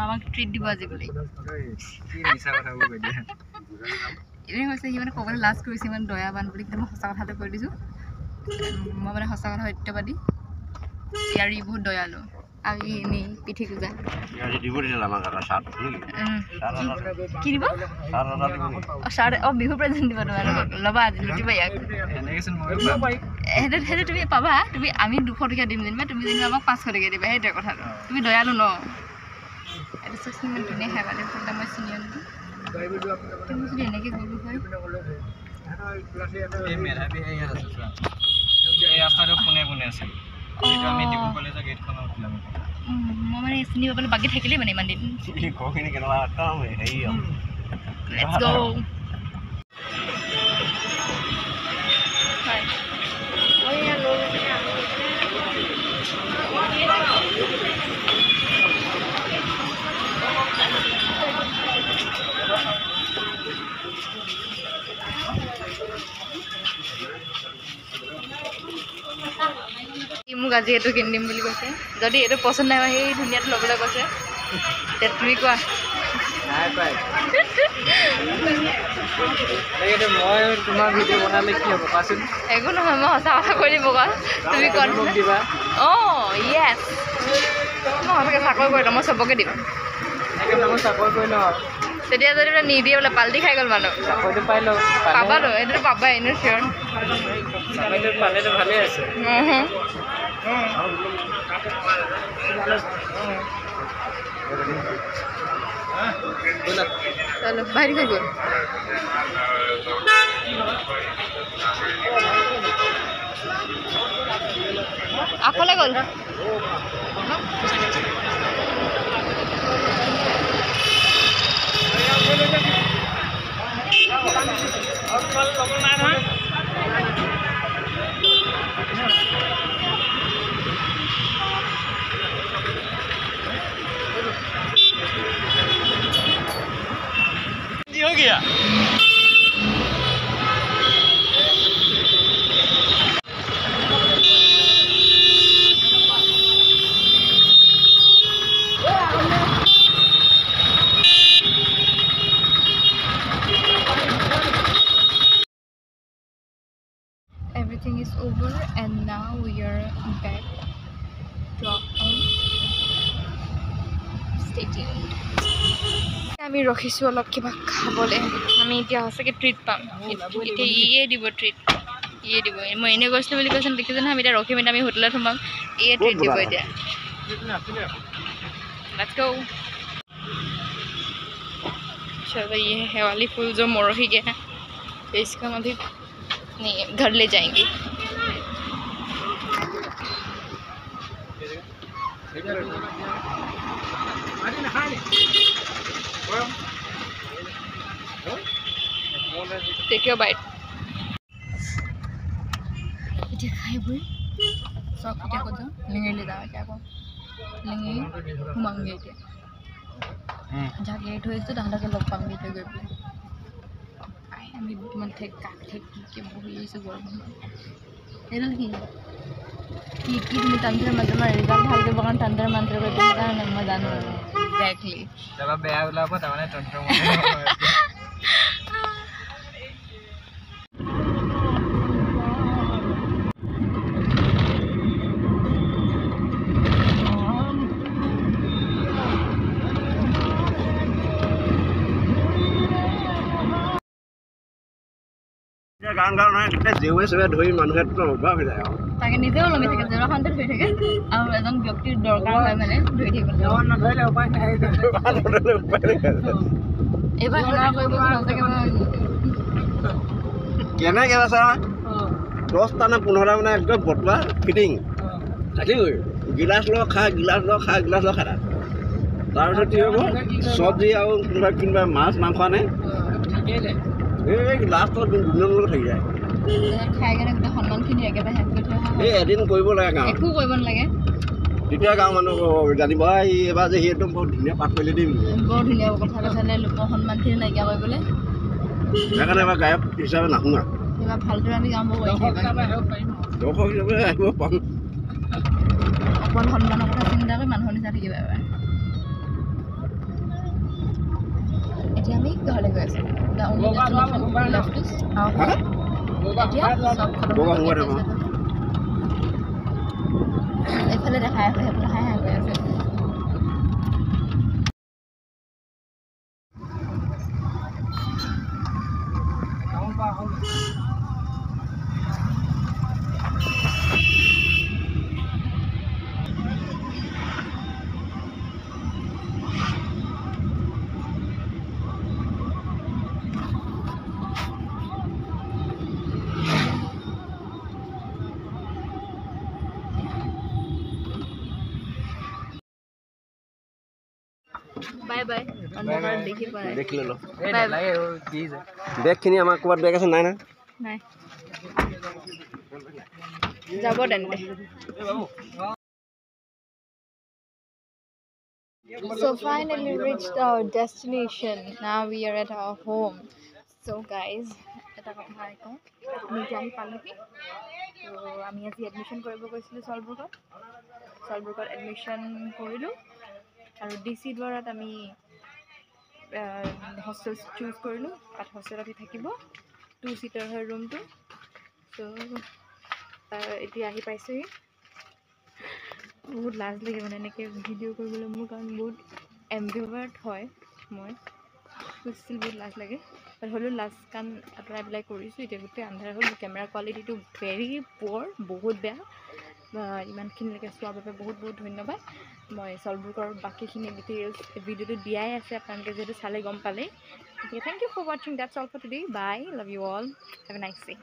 আমাক ট্ৰিট দিব আজি বুলি এনে হৈছে সি মানে ক'বলৈ লাজ কৰিছে ইমান দয়াবান বুলি কিন্তু মই সঁচা কথাটো কৈ দিছোঁ মই মানে সঁচা কথা সত্যবাদী ইয়াৰ ই বহুত দয়ালু আৰু ই এনেই পিঠি কোজা কি দিব চাৰ অঁ বিহু প্ৰেজেণ্ট দিব তোমালোকক ল'বা আজি লুটিবা ইয়াক সেইটো তুমি পাবা তুমি আমি 200 টকীয়া দিম যেনিবা তুমি যেনিবা আমাক 500 টকীয়া দিবা সেইটোৱে কথাটো তুমি দয়ালু ন এইটো চচনি ইমান ধুনীয়া খাই ফুলটা মই চিনি আনিলোঁ তুমি যদি এনেকৈ কৰিব পাৰি মই মানে চিনি পাবলৈ বাকী থাকিলেই মানে ইমান দিন Let's go. মোক আজি এইটো কিনি দিম বুলি কৈছে যদি এইটো পচন্দ নাই সেই ধুনীয়াটো ল'বলৈ কৈছে তুমি কোৱা মই তোমাৰ ভিডিঅ' বনালে কি হ'ব কোৱাচোন একো নহয় মই সঁচা কথা কৈ দিম আকৌ তুমি কনফাৰ্ম দিবা অঁ য়েছ মই সঁচাকৈ চাকৰি কৰি লওঁ মই চবকে দিম মই চাকৰি কৰি লওঁ তেতিয়া যদি বোলে নিদিয়ে বোলে পাল্টি খাই গ'ল মানুহ চাকৰিটো পাই লওঁ পাবাতো এইটোতো পাবাই এনেও চিয়'ৰ চাকৰিটো পালেতো ভালেই আছে चलो बाहर का गोल आपले गोल हो गया Everything is over and now we are back to our home. Stay tuned. আমি ৰখিছোঁ অলপ কিবা খাবলৈ আমি এতিয়া সঁচাকৈ ট্ৰিট পাম এতিয়া ইয়ে দিব ট্ৰিট ইয়ে দিব মই এনেই গৈছিলোঁ বুলি কৈছোঁ দেখিছোঁ নহয় আমি এতিয়া ৰখিম এতিয়া আমি হোটেলত সোমাম ইয়ে ট্ৰিট দিব এতিয়া Let's go. चलो ये है वाली फूल जो मोरही के हैं तो इसका हम अभी घर ले जाएंगे Take your bite. इधर खाए बुई सब क्या को तो लेंगे ले जाओ क्या को लेंगे मांगे थे जाके गेट हो इसको दांडा के लोग पांगे थे गए आई हमें मन थे काट थे के बुई ये सब गरम ये ना की तुम्हें तंत्र मंत्र में रिजल्ट भाग के बगान तंत्र मंत्र को देखा ना मजा ना exactly जब आप बेया वाला पता है ना तंत्र গান গান নহয় যেৱে সেৱে ধৰি মানুহে অভাৱ হৈ যায় তাকে নিজেও লমি থাকে জেৰাখনতে ধৰি থাকে আৰু এজন ব্যক্তিৰ দৰকাৰ হয় মানে ধৰি থাকিব নধৰিলে উপায় নাই এবাৰ হেৰা কৰিব সঁচাকৈ কেনে কেনে চা 10টা নে 15টা মানে একদম বটুৱা ফিটিং থাকিবই গিলাচ ল খা গিলাচ ল খা গিলাচ ল খাৰা তাৰপিছত কি হ'ব চব্জি আৰু কিবা মাছ মাংস আনে লাষ্টত দুজন লোক থাকি যায় খাই কেনে গোটেই সন্মানখিনি একেবাৰে হেড কৰি থৈ এই এদিন কৰিব লাগে গাঁৱত একো কৰিব নালাগে তেতিয়া গাঁৱৰ মানুহ জানিব এইবাৰ যে সি একদম বহুত ধুনীয়া পাঠ কৰিলে দিম বৰ ধুনীয়া কথা কৈছিলে লোকৰ সন্মানখিনি নাইকিয়া কৰিবলৈ সেইকাৰণে এবাৰ গায়ক হিচাপে নাহোঁ আৰু এবাৰ ভালদৰে আমি গাঁও দৰ্শক হিচাপে আহিব পাৰোঁ অকণ সন্মানৰ কথা চিন্তা কৰি মানুহৰ নিচিনা থাকিব এবাৰ ঘৰলৈ গৈ আছোঁ the only destination left is our home এতিয়া চব খতম এইফালে দেখাই আছে সেইফালে হাই হাই গৈ আছে বাই বাই অন্ধকাৰত দেখি পায় দেখ ললো বাই বেগখিনি আমাৰ ক'ৰবাত বেগ আছে নাই না নাই যাব তেন্তে So finally reached our destination. Now we are at our home. So guys, এটা কথা কওঁ আমি এতিয়া আহি পালোহি তো আমি আজি এডমিশ্যন কৰিব গৈছিলোঁ চলবুৰ্গত এডমিশ্যন কৰিলোঁ আৰু DC দ্বাৰাত আমি হোষ্টেল চুজ কৰিলোঁ তাত হোষ্টেলত থাকিব 2 সিটাৰ হয় ৰুমটো তো এতিয়া আহি পাইছোঁহি বহুত লাজ লাগে মানে এনেকৈ ভিডিঅ' কৰিবলৈ মোৰ কাৰণ বহুত এম্বিভাৰ্ট হয় মই ষ্টিল বহুত লাজ লাগে বাট হ'লেও লাজ কাণ আঁতৰাই পেলাই কৰিছোঁ এতিয়া গোটেই আন্ধাৰ হ'ল কেমেৰা কোৱালিটিটো ভেৰি পুৱাৰ বহুত বেয়া ইমানখিনিলৈকে চোৱাৰ বাবে বহুত বহুত ধন্যবাদ মই চলবুৰ্গৰ বাকীখিনি ডিটেইলছ ভিডিঅ'টো দিয়াই আছে আপোনালোকে যিহেতু চালে গম পালেই গতিকে থেংক ইউ ফৰ ৱাচিং that's all for today bye love you all have a nice day